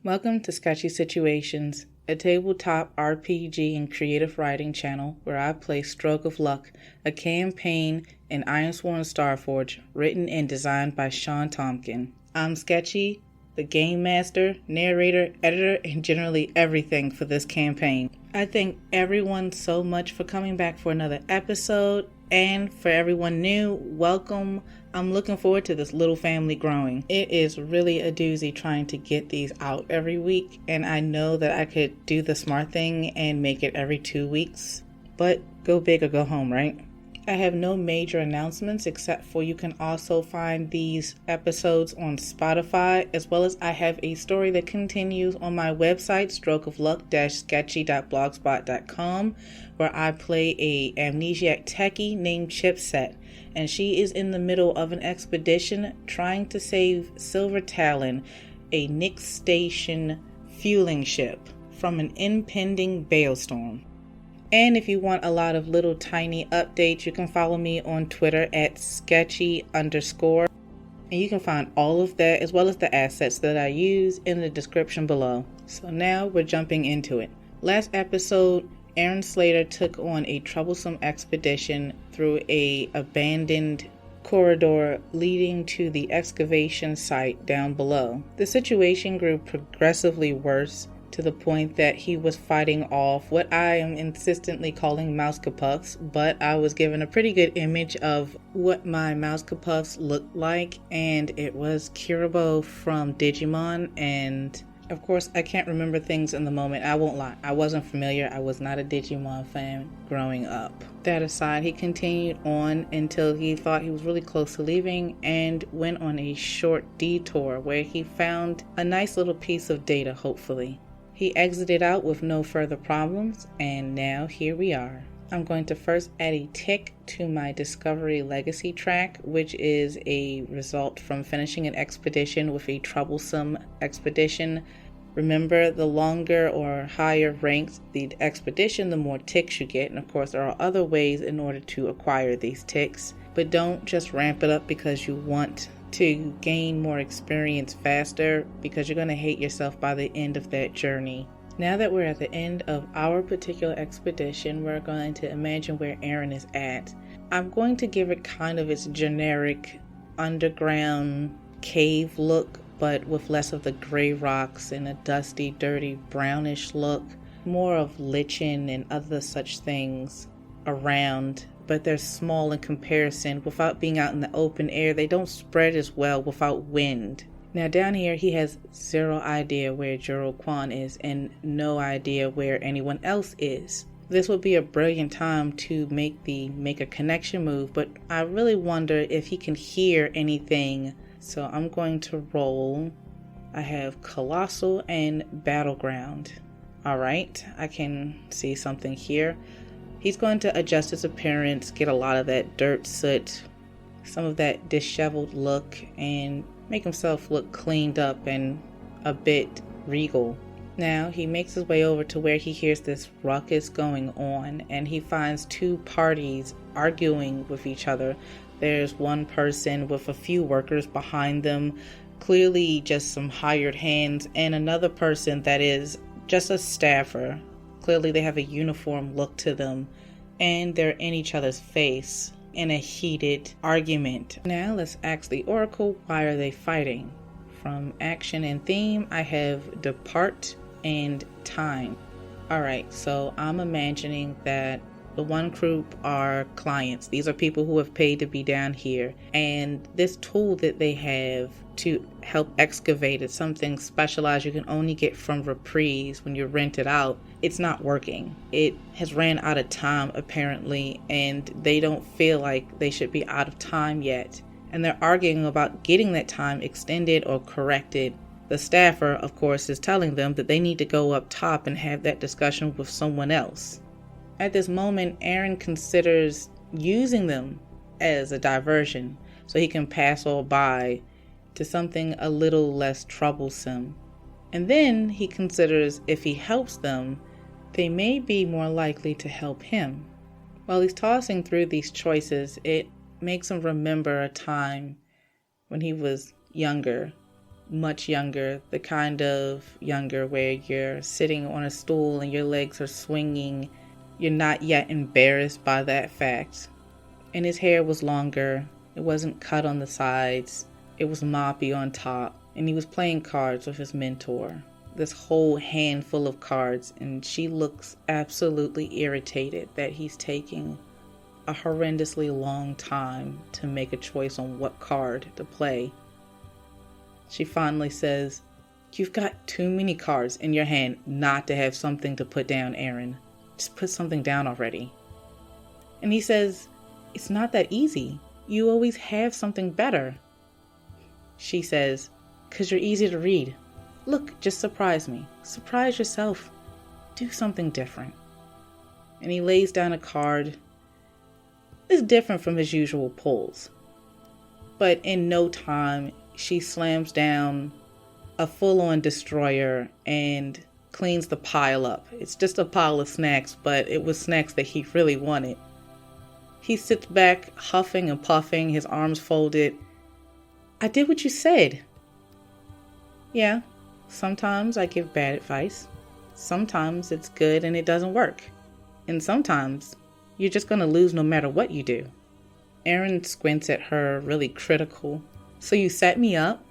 Welcome to Sketchy Situations, a tabletop RPG and creative writing channel where I play Stroke of Luck, a campaign in Ironsworn Starforged, written and designed by Sean Tompkin. I'm Sketchy, the game master, narrator, editor, and generally everything for this campaign. I thank everyone so much for coming back for another episode, and for everyone new, welcome. I'm looking forward to this little family growing. It is really a doozy trying to get these out every week, and I know that I could do the smart thing and make it every 2 weeks, but go big or go home, right? I have no major announcements except for you can also find these episodes on Spotify, as well as I have a story that continues on my website, strokeofluck-sketchy.blogspot.com, where I play a amnesiac techie named Chipset, and she is in the middle of an expedition trying to save Silver Talon, a Nix Station fueling ship, from an impending bailstorm. And if you want a lot of little tiny updates, you can follow me on Twitter at sketchy_. And you can find all of that as well as the assets that I use in the description below. So now we're jumping into it. Last episode, ERIN SLATER took on a troublesome expedition through a abandoned corridor leading to the excavation site down below. The situation grew progressively worse, to the point that he was fighting off what I am insistently calling mouse-capuffs, but I was given a pretty good image of what my mouse-capuffs looked like, and it was Kirabo from Digimon, and of course I can't remember things in the moment. I won't lie, I wasn't familiar. I was not a Digimon fan growing up. That aside, he continued on until he thought he was really close to leaving and went on a short detour where he found a nice little piece of data, hopefully. He exited out with no further problems, and now here we are. I'm going to first add a tick to my Discovery Legacy track, which is a result from finishing an expedition with a troublesome expedition. Remember, the longer or higher ranked the expedition, the more ticks you get, and of course there are other ways in order to acquire these ticks, but don't just ramp it up because you want to gain more experience faster, because you're going to hate yourself by the end of that journey. Now that we're at the end of our particular expedition, we're going to imagine where ERIN is at. I'm going to give it kind of its generic underground cave look, but with less of the gray rocks and a dusty, dirty, brownish look. More of lichen and other such things around, but they're small in comparison. Without being out in the open air, they don't spread as well without wind. Now down here, he has zero idea where Juro Kwan is and no idea where anyone else is. This would be a brilliant time to make a connection move, but I really wonder if he can hear anything. So I'm going to roll. I have Colossal and Battleground. Alright, I can see something here. He's going to adjust his appearance, get a lot of that dirt soot, some of that disheveled look, and make himself look cleaned up and a bit regal. Now he makes his way over to where he hears this ruckus going on, and he finds two parties arguing with each other. There's one person with a few workers behind them, clearly just some hired hands, and another person that is just a staffer. Clearly they have a uniform look to them, and they're in each other's face in a heated argument. Now let's ask the Oracle, why are they fighting? From action and theme, I have depart and time. Alright, so I'm imagining that the one group are clients. These are people who have paid to be down here, and this tool that they have to help excavate is something specialized you can only get from Reprise when you rent it out. It's not working. It has ran out of time apparently, and they don't feel like they should be out of time yet, and they're arguing about getting that time extended or corrected. The staffer, of course, is telling them that they need to go up top and have that discussion with someone else. At this moment, ERIN considers using them as a diversion so he can pass all by to something a little less troublesome. And then he considers if he helps them, they may be more likely to help him. While he's tossing through these choices, it makes him remember a time when he was younger, much younger, the kind of younger where you're sitting on a stool and your legs are swinging. You're not yet embarrassed by that fact. And his hair was longer. It wasn't cut on the sides. It was moppy on top. And he was playing cards with his mentor. This whole handful of cards. And she looks absolutely irritated that he's taking a horrendously long time to make a choice on what card to play. She finally says, "You've got too many cards in your hand not to have something to put down, ERIN. Just put something down already." And he says, "It's not that easy. You always have something better." She says, "'Cause you're easy to read. Look, just surprise me. Surprise yourself. Do something different." And he lays down a card. It's different from his usual pulls. But in no time, she slams down a full-on destroyer and cleans the pile up. It's just a pile of snacks, but it was snacks that he really wanted. He sits back, huffing and puffing, his arms folded. "I did what you said." "Yeah, sometimes I give bad advice. Sometimes it's good and it doesn't work. And sometimes you're just going to lose no matter what you do." ERIN squints at her, really critical. "So you set me up?"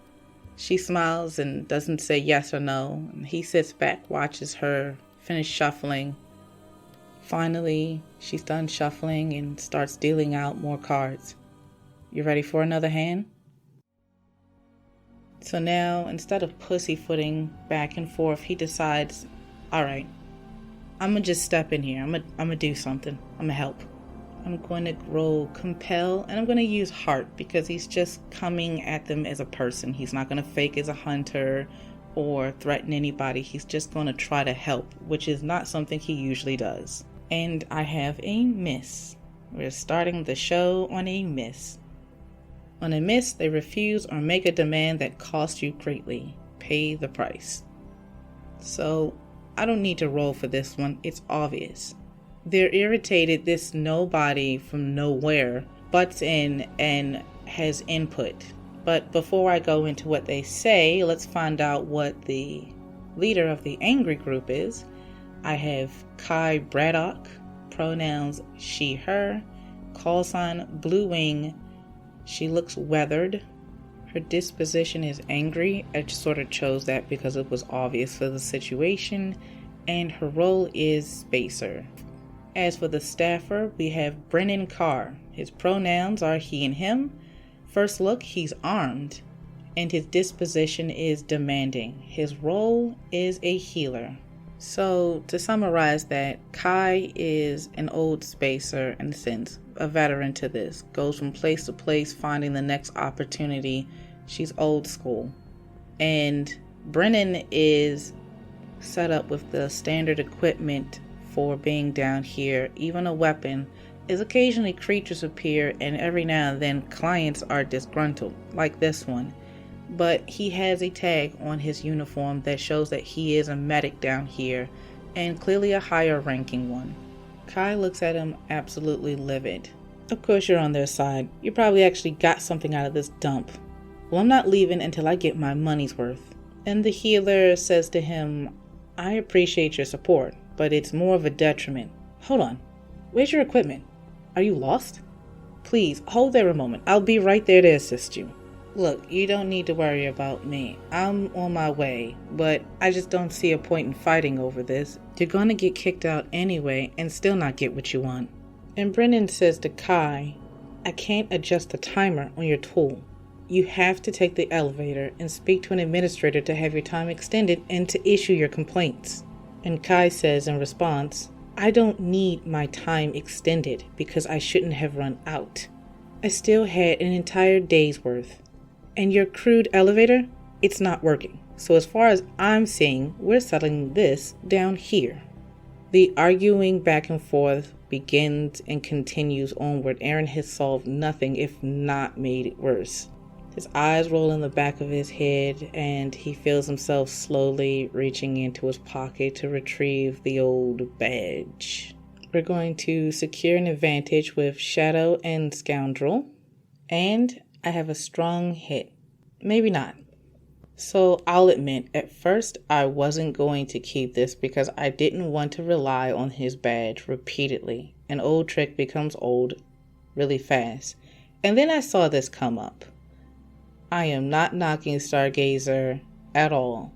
She smiles and doesn't say yes or no. And he sits back, watches her finish shuffling. Finally, she's done shuffling and starts dealing out more cards. "You ready for another hand?" So now, instead of pussyfooting back and forth, he decides, all right, I'm going to just step in here. I'm going to do something. I'm going to help. I'm going to roll compel, and I'm going to use heart because he's just coming at them as a person. He's not going to fake as a hunter or threaten anybody. He's just going to try to help, which is not something he usually does. And I have a miss. We're starting the show on a miss. On a miss, they refuse or make a demand that costs you greatly. Pay the price. So I don't need to roll for this one. It's obvious. They're irritated this nobody from nowhere butts in and has input. But before I go into what they say, let's find out what the leader of the angry group is. I have Kai Braddock, pronouns she, her, call sign Blue Wing. She looks weathered. Her disposition is angry. I just sort of chose that because it was obvious for the situation. And her role is Spacer. As for the staffer, we have Brennan Carr. His pronouns are he and him. First look, he's armed. And his disposition is demanding. His role is a healer. So, to summarize that, Kai is an old spacer in a sense, a veteran to this. Goes from place to place, finding the next opportunity. She's old school. And Brennan is set up with the standard equipment for being down here. Even a weapon, as occasionally creatures appear and every now and then clients are disgruntled, like this one. But he has a tag on his uniform that shows that he is a medic down here, and clearly a higher ranking one. Kai looks at him absolutely livid. Of course you're on their side. You probably actually got something out of this dump. Well, I'm not leaving until I get my money's worth. And the healer says to him, I appreciate your support, but it's more of a detriment. Hold on. Where's your equipment? Are you lost? Please, hold there a moment. I'll be right there to assist you. Look, you don't need to worry about me. I'm on my way, but I just don't see a point in fighting over this. You're gonna get kicked out anyway and still not get what you want. And Brennan says to Kai, I can't adjust the timer on your tool. You have to take the elevator and speak to an administrator to have your time extended and to issue your complaints. And Kai says in response, I don't need my time extended because I shouldn't have run out. I still had an entire day's worth. And your crude elevator, it's not working. So as far as I'm seeing, we're settling this down here. The arguing back and forth begins and continues onward. ERIN has solved nothing, if not made it worse. His eyes roll in the back of his head, and he feels himself slowly reaching into his pocket to retrieve the old badge. We're going to secure an advantage with Shadow and Scoundrel, and I have a strong hit. Maybe not. So I'll admit, at first I wasn't going to keep this because I didn't want to rely on his badge repeatedly. An old trick becomes old really fast. And then I saw this come up. I am not knocking Stargazer at all.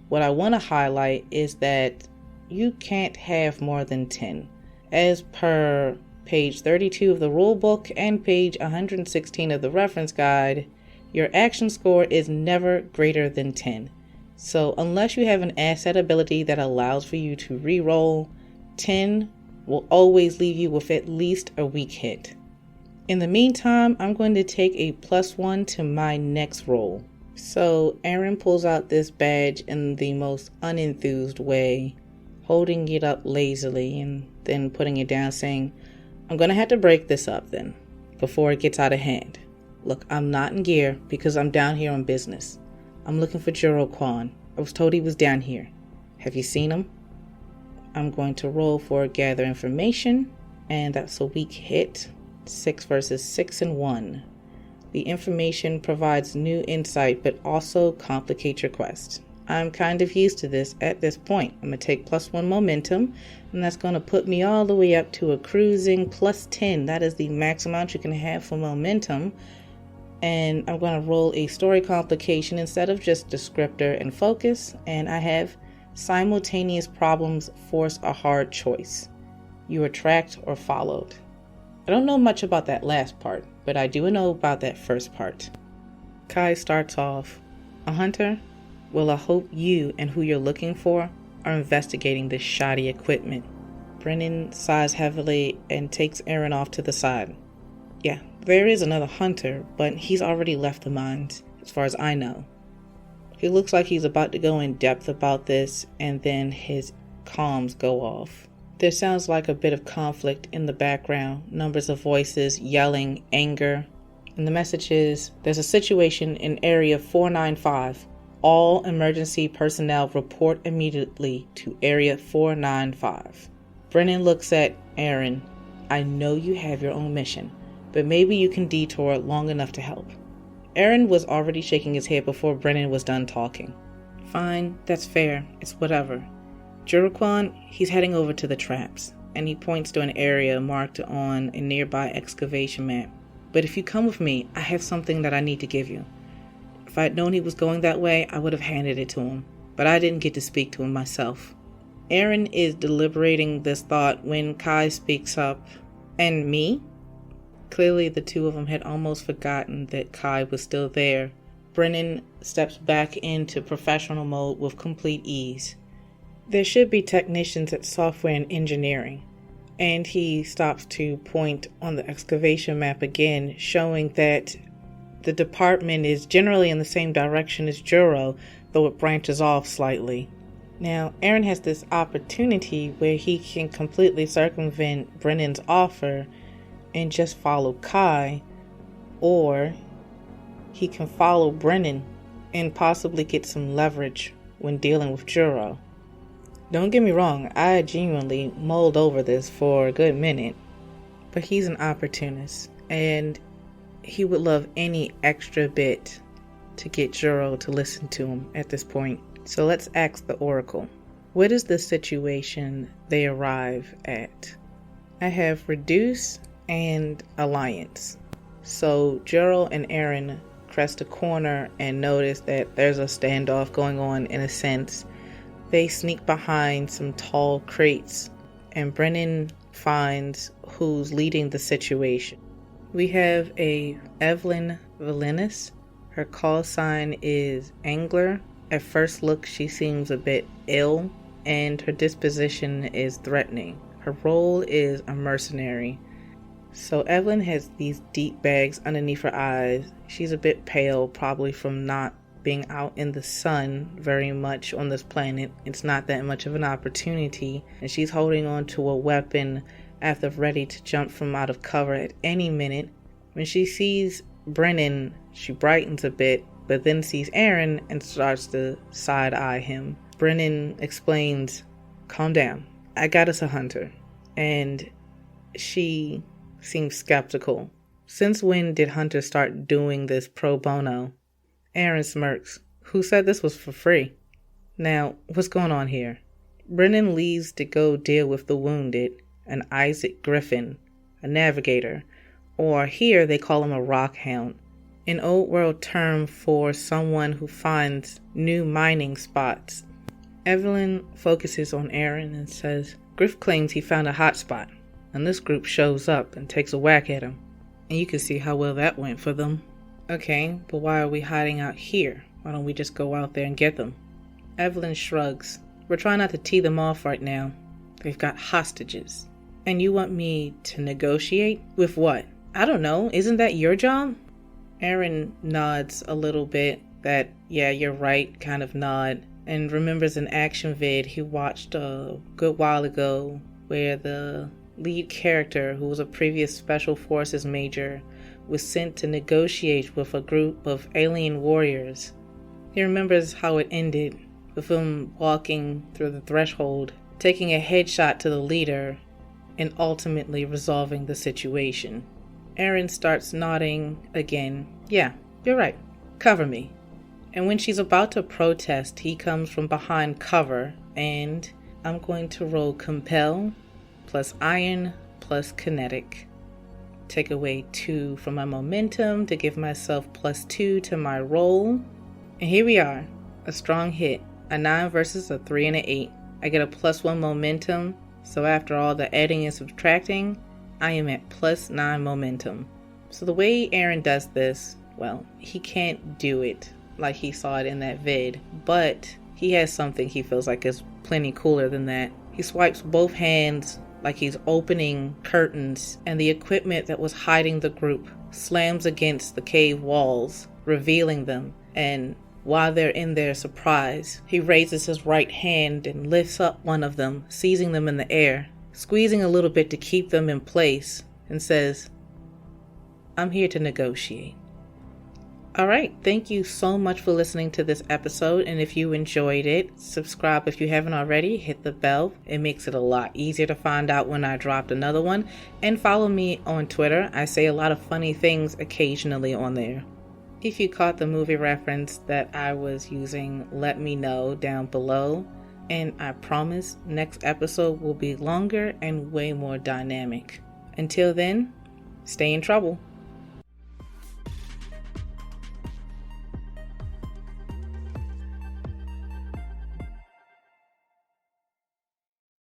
What I want to highlight is that you can't have more than 10. As per page 32 of the rulebook and page 116 of the reference guide, your action score is never greater than 10. So unless you have an asset ability that allows for you to reroll, 10 will always leave you with at least a weak hit. In the meantime, I'm going to take a +1 to my next roll. So ERIN pulls out this badge in the most unenthused way, holding it up lazily and then putting it down, saying, I'm going to have to break this up then, before it gets out of hand. Look, I'm not in gear because I'm down here on business. I'm looking for Juro Kwan. I was told he was down here. Have you seen him? I'm going to roll for gather information, and that's a weak hit. 6 versus 6 and 1. The information provides new insight, but also complicates your quest. I'm kind of used to this at this point. I'm going to take +1 momentum, and that's going to put me all the way up to a cruising +10. That is the max amount you can have for momentum. And I'm going to roll a story complication instead of just descriptor and focus. And I have simultaneous problems force a hard choice. You are tracked or followed. I don't know much about that last part, but I do know about that first part. Kai starts off, a hunter? Well, I hope you and who you're looking for are investigating this shoddy equipment. Brennan sighs heavily and takes ERIN off to the side. Yeah, there is another hunter, but he's already left the mines, as far as I know. He looks like he's about to go in depth about this, and then his comms go off. There sounds like a bit of conflict in the background, numbers of voices, yelling, anger. And the message is, there's a situation in Area 495. All emergency personnel report immediately to Area 495. Brennan looks at ERIN. I know you have your own mission, but maybe you can detour long enough to help. ERIN was already shaking his head before Brennan was done talking. Fine, that's fair. It's whatever. Juro Kwan, he's heading over to the traps, and he points to an area marked on a nearby excavation map. But if you come with me, I have something that I need to give you. If I'd known he was going that way, I would have handed it to him, but I didn't get to speak to him myself. ERIN is deliberating this thought when Kai speaks up. And me? Clearly the two of them had almost forgotten that Kai was still there. Brennan steps back into professional mode with complete ease. There should be technicians at software and engineering. And he stops to point on the excavation map again, showing that the department is generally in the same direction as Juro, though it branches off slightly. Now, ERIN has this opportunity where he can completely circumvent Brennan's offer and just follow Kai, or he can follow Brennan and possibly get some leverage when dealing with Juro. Don't get me wrong, I genuinely mulled over this for a good minute, but he's an opportunist, and he would love any extra bit to get Juro to listen to him at this point. So let's ask the Oracle. What is the situation they arrive at? I have Reduce and Alliance. So Juro and ERIN crest a corner and notice that there's a standoff going on in a sense. They sneak behind some tall crates, and Brennan finds who's leading the situation. We have a Evelyn Valinis. Her call sign is Angler. At first look, she seems a bit ill, and her disposition is threatening. Her role is a mercenary. So Evelyn has these deep bags underneath her eyes. She's a bit pale, probably from not being out in the sun very much on this planet. It's not that much of an opportunity, and she's holding on to a weapon as if ready to jump from out of cover at any minute. When she sees Brennan, she brightens a bit, but then sees ERIN and starts to side-eye him. Brennan explains, calm down, I got us a hunter. And she seems skeptical. Since when did hunters start doing this pro bono? ERIN smirks. Who said this was for free? Now, what's going on here? Brennan leaves to go deal with the wounded, an Isaac Griffin, a navigator, or here they call him a rockhound, an old world term for someone who finds new mining spots. Evelyn focuses on ERIN and says, Griff claims he found a hot spot, and this group shows up and takes a whack at him. And you can see how well that went for them. Okay, but why are we hiding out here? Why don't we just go out there and get them? Evelyn shrugs. We're trying not to tee them off right now. They've got hostages. And you want me to negotiate? With what? I don't know. Isn't that your job? ERIN nods a little bit. That, yeah, you're right, kind of nod. And remembers an action vid he watched a good while ago where the lead character, who was a previous Special Forces major, was sent to negotiate with a group of alien warriors. He remembers how it ended, with him walking through the threshold, taking a headshot to the leader, and ultimately resolving the situation. ERIN starts nodding again. Yeah, you're right. Cover me. And when she's about to protest, he comes from behind cover, and I'm going to roll Compel, plus Iron, plus Kinetic. Take away 2 from my momentum to give myself plus 2 to my roll. And here we are, a strong hit, a 9 versus a 3 and an 8. I get a plus 1 momentum, so after all the adding and subtracting, I am at plus 9 momentum. So the way ERIN does this, well, he can't do it like he saw it in that vid, but he has something he feels like is plenty cooler than that. He swipes both hands like he's opening curtains, and the equipment that was hiding the group slams against the cave walls, revealing them. And while they're in their surprise, he raises his right hand and lifts up one of them, seizing them in the air, squeezing a little bit to keep them in place, and says, I'm here to negotiate. Alright, thank you so much for listening to this episode, and if you enjoyed it, subscribe if you haven't already, hit the bell. It makes it a lot easier to find out when I dropped another one, and follow me on Twitter. I say a lot of funny things occasionally on there. If you caught the movie reference that I was using, let me know down below, and I promise next episode will be longer and way more dynamic. Until then, stay in trouble.